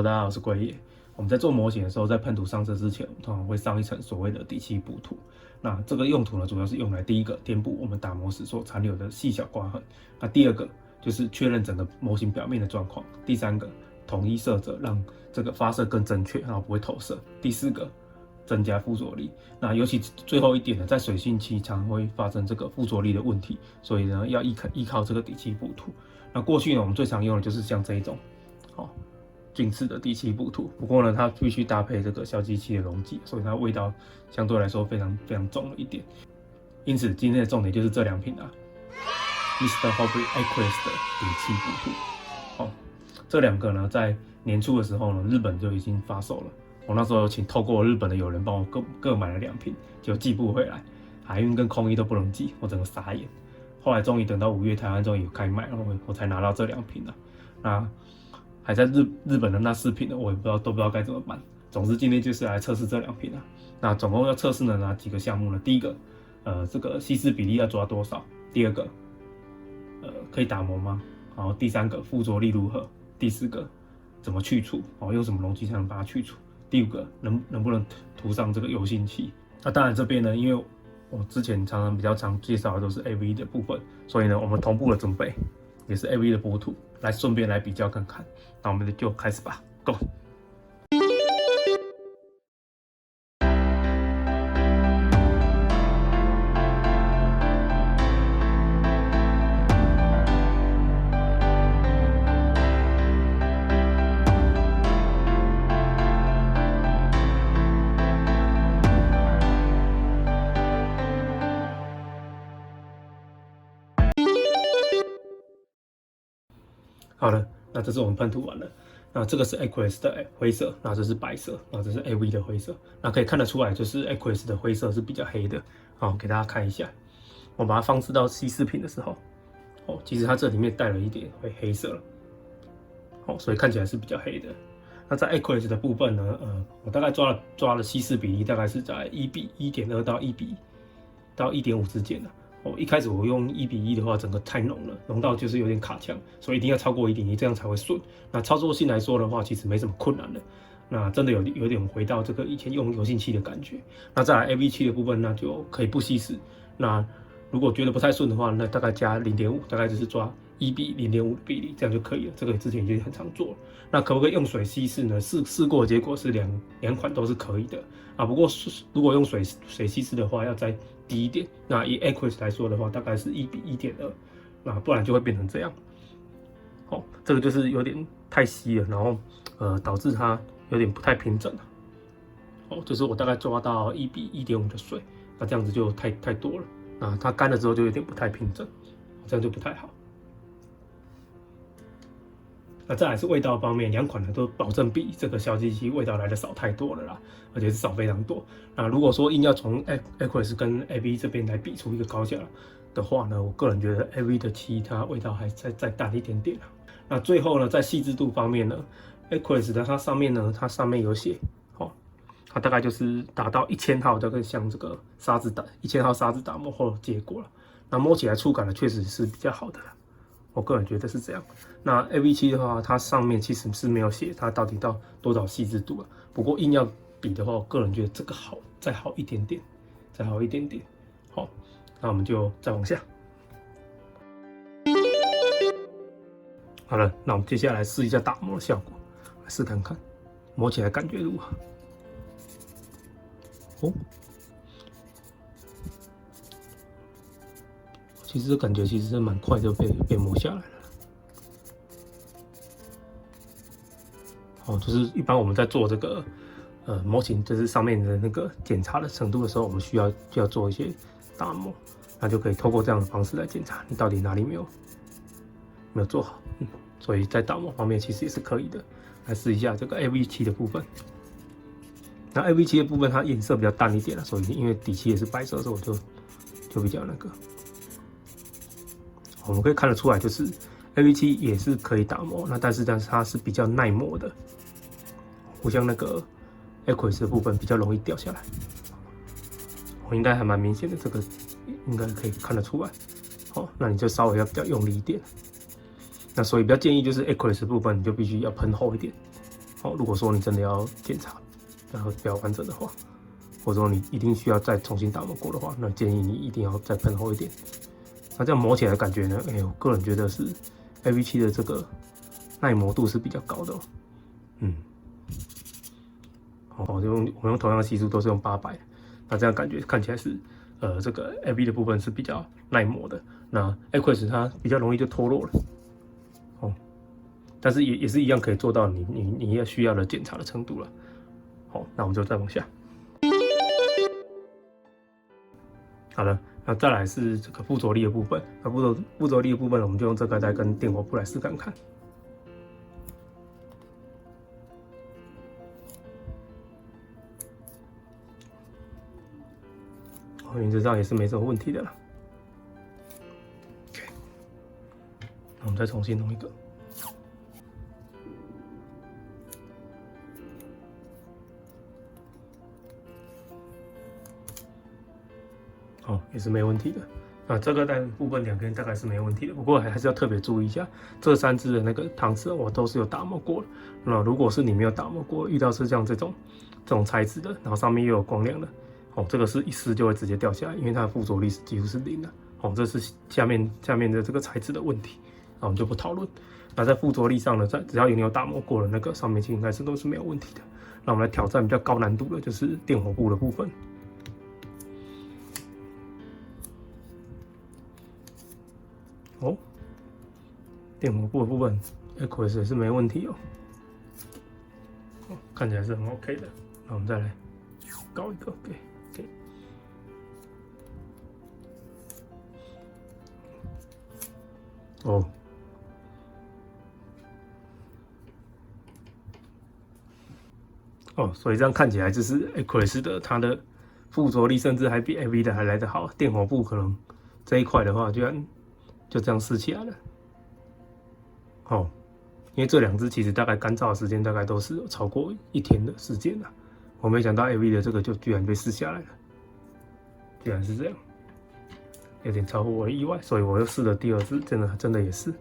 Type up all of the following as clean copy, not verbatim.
大家好，我是龟爷。我们在做模型的时候，在喷涂上色之前，我们通常会上一层所谓的底漆补涂。那这个用途呢，主要是用来第一个填补我们打磨时所残留的细小刮痕。那第二个就是确认整个模型表面的状况。第三个，统一色泽，让这个发色更正确，然后不会透色。第四个，增加附着力。那尤其最后一点呢，在水性期常会发生这个附着力的问题，所以呢要依靠这个底漆补涂。那过去呢，我们最常用的就是像这一种，均质的底漆补涂。不过呢，它必须搭配这个小机器的溶剂，所以它味道相对来说非常重了一点。因此，今天的重点就是这两瓶Mr. Hobby Aqueous 的底漆补涂。这两个呢，在年初的时候呢，日本就已经发售了。我那时候有透过日本的友人帮我各买了2瓶，结果寄不回来，海运跟空运都不能寄，我整个傻眼。后来终于等到5月台湾终于有开卖，然后我才拿到这2瓶了。那还在日本的那4瓶呢，我也都不知道该怎么办。总之今天就是来测试这2瓶了。那总共要测试的哪几个项目呢？第一个，这个稀释比例要抓多少？第二个，可以打磨吗？然后第三个，附着力如何？第四个，怎么去除？用什么溶剂才能把它去除？第五个，能不能涂上这个油性漆？那当然这边呢，因为我之前比较常介绍的都是 AV 的部分，所以呢，我们同步的准备也是 AV 的补涂，来顺便来比较看看。那我们就开始吧 ，Go！好了，那这是我们喷涂完了。那这个是 Aqueous 的灰色，那这是白色，那这是 AV 的灰色。那可以看得出来，就是 Aqueous 的灰色是比较黑的。好，给大家看一下。我把它放置到稀释品的时候，其实它这里面带了一点黑色了。所以看起来是比较黑的。那在 Aqueous 的部分呢，我大概抓了稀释比例，大概是在1:1.2到1:1.5之间的。一开始我用1:1的话，整个太浓了，浓到就是有点卡枪，所以一定要超过1:1，这样才会顺。那操作性来说的话，其实没什么困难的。那真的有点回到这个以前用油性漆的感觉。那再来 AV 漆的部分，那就可以不稀释。那如果觉得不太顺的话，那大概加0.5，大概就是抓1:0.5的比例，这样就可以了。这个之前已经很常做了。那可不可以用水稀释呢？试过的结果是两款都是可以的不过如果用水稀释的话，要再低一点。那以 Aqueous 来说的话，大概是1:1.2，那不然就会变成这样。这个就是有点太稀了，然后导致它有点不太平整了。就是我大概抓到1:1.5的水，那这样子就太多了。那它干了之后就有点不太平整，这样就不太好。那再来是味道方面，两款呢都保证比这个小机器味道来的少太多了啦，而且是少非常多。那如果说硬要从 Aqueous 跟 AV 这边来比出一个高下的话呢，我个人觉得 AV 的漆它味道还再淡一点点。那最后呢，在细致度方面呢 ，Aqueous 的它上面有写，它大概就是达到1000号，大概像这个1000号砂纸打磨后的结果了。那摸起来触感呢，确实是比较好的啦。我个人觉得是这样。那 AV 漆的话，它上面其实是没有写它到底到多少细致度了。不过硬要比的话，我个人觉得这个再好一点点。好，那我们就再往下。好了，那我们接下来试一下打磨的效果，来试看看摸起来感觉如何。其实感觉是蛮快就被磨下来了。就是一般我们在做这个模型，就是上面的那个检查的程度的时候，我们就要做一些打磨，那就可以透过这样的方式来检查你到底哪里没有做好。所以在打磨方面其实也是可以的。来试一下这个 AV 漆的部分。那 AV 漆的部分它颜色比较淡一点了，所以因为底漆也是白色，所以我就比较那个。我们可以看得出来，就是 AV 漆也是可以打磨，但是它是比较耐磨的，不像那个 Aqueous 的部分比较容易掉下来。应该还蛮明显的，这个应该可以看得出来。那你就稍微要比较用力一点。那所以比较建议就是 Aqueous 的部分，你就必须要喷厚一点，好，如果说你真的要检查，然后比较完整的话，或者说你一定需要再重新打磨过的话，那建议你一定要再喷厚一点。那这样磨起来的感觉呢？我个人觉得是 AV7 的这个耐磨度是比较高的。我用同样的系数都是用800，那这样感觉看起来是这个 AV 的部分是比较耐磨的，那 Aqueous 它比较容易就脱落了。但是也是一样可以做到你要需要的检查的程度了。好，那我们就再往下。好了，那再来是这个附着力的部分。那附着力的部分，我们就用这个来跟电火布来试看看。原则上也是没什么问题的啦。OK， 那我们再重新弄一个。也是没问题的。那这个部分2边大概是没问题的，不过还是要特别注意一下，这3支的那个搪瓷我都是有打磨过的。那如果是你没有打磨过，遇到是像这种材质的，然后上面又有光亮的，这个是一撕就会直接掉下来，因为它的附着力几乎是0的。这是下面的这个材质的问题，那我们就不讨论。那在附着力上呢，只要你有打磨过的那个上面应该是都是没有问题的。那我们来挑战比较高难度的，就是电火布的部分。电火布的部分 ，Aqueous 也是没问题哦。看起来是很 OK 的。那我们再来搞一个 ，OK。所以这样看起来就是 Aqueous 的它的附着力甚至还比 AV 的还来得好。电火布可能这一块的话，居然就这样试起来了。因为这2支其实大概干燥的时间大概都是有超过1天的时间了。我没想到 AV 的这个就居然被试下来了，居然是这样，有点超乎我的意外，所以我又试了第2支，真的也是。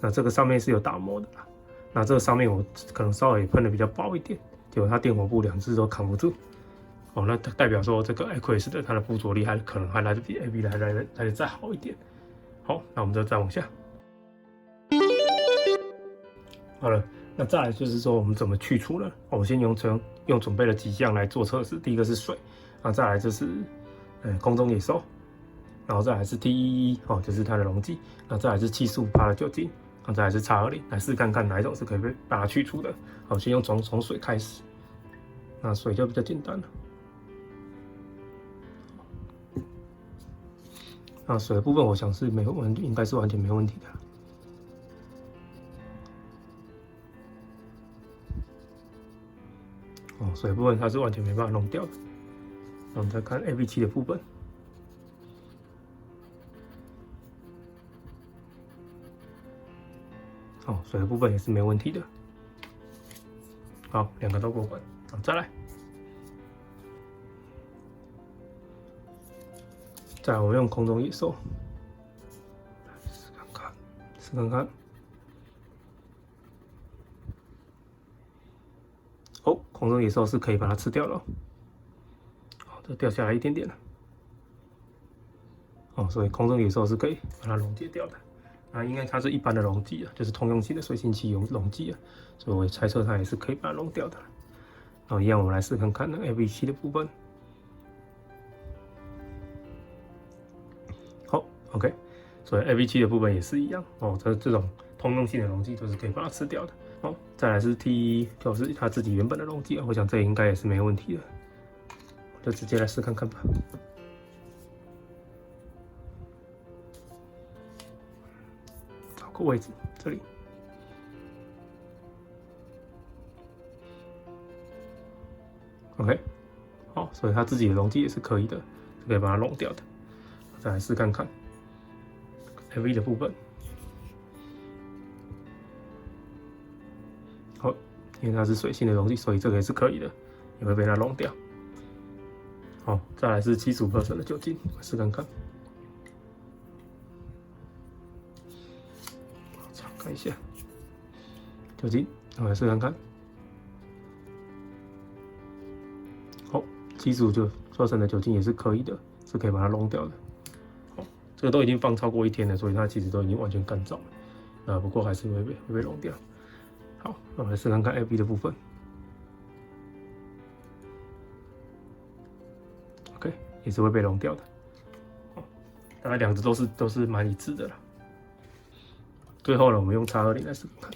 那这个上面是有打磨的啦，那这个上面我可能稍微喷的比较薄一点，结果它电火布2支都扛不住。那代表说这个 Aqueous 的它的附着力可能还来得比 AV 的还来得再好一点。好，那我们就再往下。好了，那再来就是说我们怎么去除呢？我先用准备了几项来做测试。第一个是水，再来就是空中野兽，然后再来是 T11就是它的溶剂，再来是75%的酒精，再来是X20，来试看看哪一种是可以把它去除的。先用从水开始，那水就比较简单了。那水的部分我想是应该是完全没问题的。水部分它是完全没办法弄掉的。那我们再看 AV7 的部分，水的部分也是没问题的。好，2个都过关。再来，我们用空中野兽试看看。空中野兽是可以把它吃掉了。这掉下来一点点了。所以空中野兽是可以把它溶解掉的。因为它是一般的溶剂就是通用性的水性漆溶剂所以我猜测它也是可以把它溶掉的。一样我们来试看看那 AV7 的部分。好 ，OK， 所以 AV7 的部分也是一样这种通用性的溶剂都是可以把它吃掉的。再来是 T1，就是它自己原本的溶剂我想这应该也是没问题的，就直接来试看看吧。找个位置，这里。OK， 好，所以它自己的溶剂也是可以的，可以把它溶掉的。再来试看看 AV 的部分。好，因为它是水性的溶剂，所以这个也是可以的，也会被它溶掉。好，再来是75%的酒精，试看看。看一下酒精，我们来试看看。好，75%的酒精也是可以的，是可以把它溶掉的。好，这个都已经放超过1天了，所以它其实都已经完全干燥了。不过还是会被溶掉。好，那我们来试看看 AB 的部分。OK， 也是会被溶掉的。大概两只都是蛮一致的啦。最后呢，我们用X20来试看。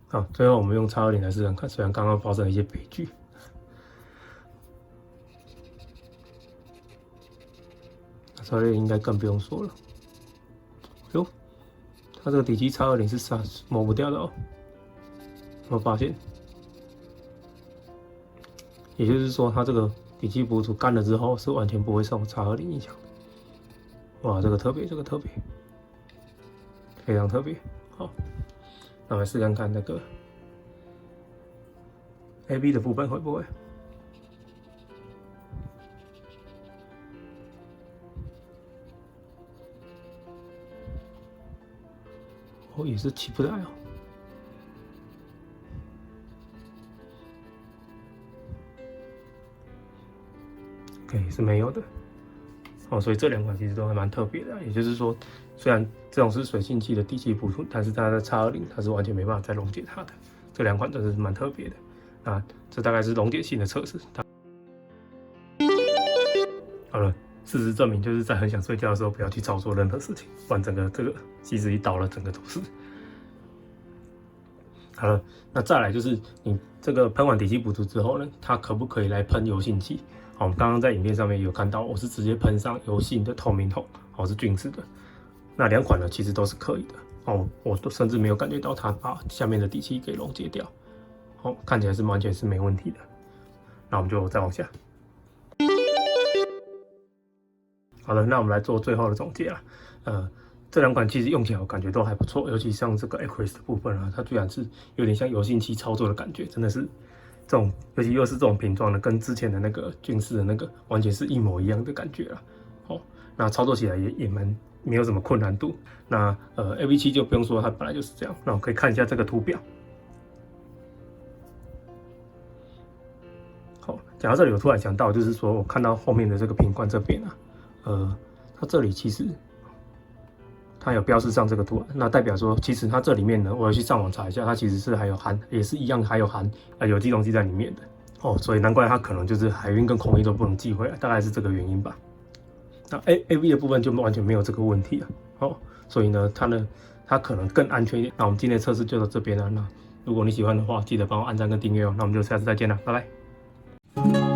好，最后我们用X20来试看看，虽然刚刚发生了一些悲剧。X20应该更不用说了。哟，它这个底漆X20是抹不掉的哦。有没有发现？也就是说，它这个底漆补土干了之后，是完全不会受X20影响的。哇，这个特别，非常特别。好，那我们试看看那个 AB 的部分会不会？哦，也是起不来哦。OK， 是没有的。哦，所以这两款其实都还蛮特别的。也就是说，虽然这种是水性漆的底漆补土，但是它的X20它是完全没办法再溶解它的。这两款真的是蛮特别的。那这大概是溶解性的测试。好了，事实证明，就是在很想睡觉的时候，不要去操作任何事情，不然整个这个机子一倒了，整个都是。好了，那再来就是你这个喷完底漆补涂之后呢，它可不可以来喷油性漆？好，我们刚刚在影片上面有看到，我是直接喷上油性的透明桶，好，是俊士的。那两款呢，其实都是可以的。哦，我都甚至没有感觉到它把下面的底漆给溶解掉。好，看起来是完全是没问题的。那我们就再往下。好了，那我们来做最后的总结啦。这两款其实用起来我感觉都还不错，尤其像这个 Aqueous 的部分啊，它居然是有点像油性漆操作的感觉，真的是这种，尤其又是这种瓶装的，跟之前的那个俊士的那个完全是一模一样的感觉啦。哦，那操作起来也没有什么困难度。那AV7就不用说，它本来就是这样。那我可以看一下这个图表。好，讲到这里，我突然想到，就是说我看到后面的这个瓶罐这边啊，它这里其实它有标示上这个图案，那代表说，其实它这里面呢，我要去上网查一下，它其实是也是一样还有含有机溶剂在里面的哦，所以难怪它可能就是海运跟空运都不能寄回来，大概是这个原因吧。那 AV 的部分就完全没有这个问题了，哦，所以呢，它可能更安全一点。那我们今天的测试就到这边了，那如果你喜欢的话，记得帮我按赞跟订阅哦，那我们就下次再见了，拜拜。